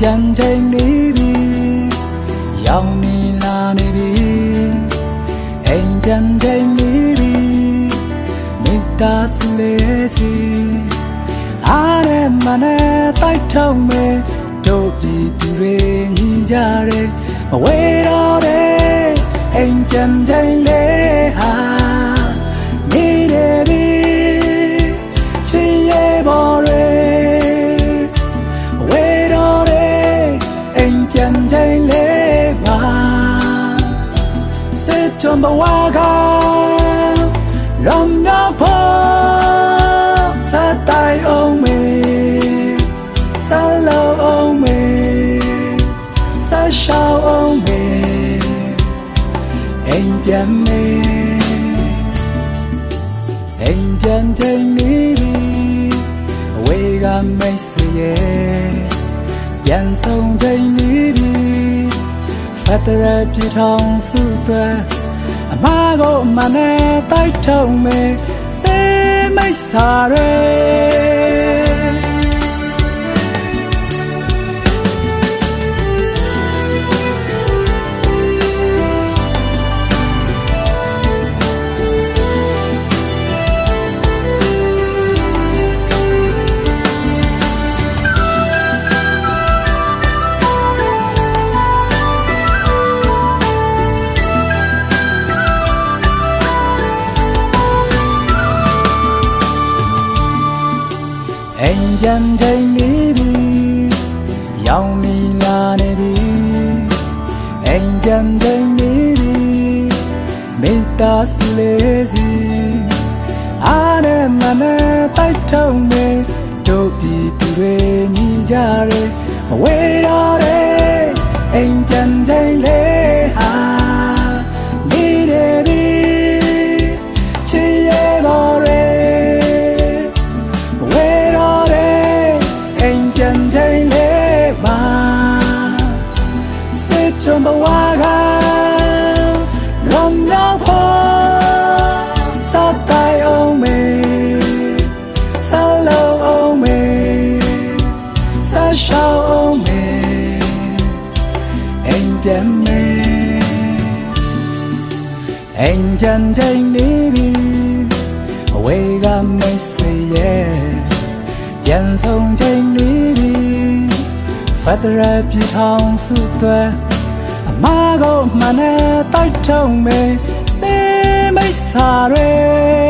ပြန်ချိန်နေပြီရောက်နေလာနေပြီအိမ်ပြန်ချိန်နေပြီမိသားစုလေးစီအားနဲ့မနဲ့တိုက်ထုံးမဲ့တို့ပြည်သူတွေညီကြတယ်မဝေတော့တဲ့အိမ်ပြန်ချိန်လေးဟာနေတယ်ပြီချစ်ရဲ့ဘော်တွေဝေတော့တဲ့အိမ်ပြန်ချိန်လေးပါစစ်တုံးဘဝကလုံရောက်ဖို့စတိုင်အောင်မေဆလောအောင်မေဆရှောင်းအောင်မေအိမ်ပြန်မေအိမ်ပြန်ချိန်နေပြီအဝေးကမိတ်ဆွေရဲ့ပြန်ဆုံးချိန်နေပြီဖတ်တဲ့ပြထောင်စုတွေအမကိုအမနဲ့တိုက်ထုံးမေစေမိတ်စာရဲအိမ်ပြန်ချိန်နေပြီရောက်နေလာနေပြီအိမ်ပြန်ချိန်နေပြီမိသားစုလေးစီအားနဲ့မနဲ့တိုက်ထုံးမဲ့တို့ပြည်သူတွေညီကြတယ်မဝေတော့တဲ့အိမ်ပြန်ချိန်လေးဟာနေတယ်ပြီချစ်ရဲ့ဘော်တွေtrong bao hoa gạo lòng nhau phố xa tay ông mình xa lâu ông mình xa sau ông mình anh chém anh chân tranh đi đi away ga mấy say yeah chân sông tranh đi đi phát ra pi thong su tuệ 마고 만에 발통에 세 메사레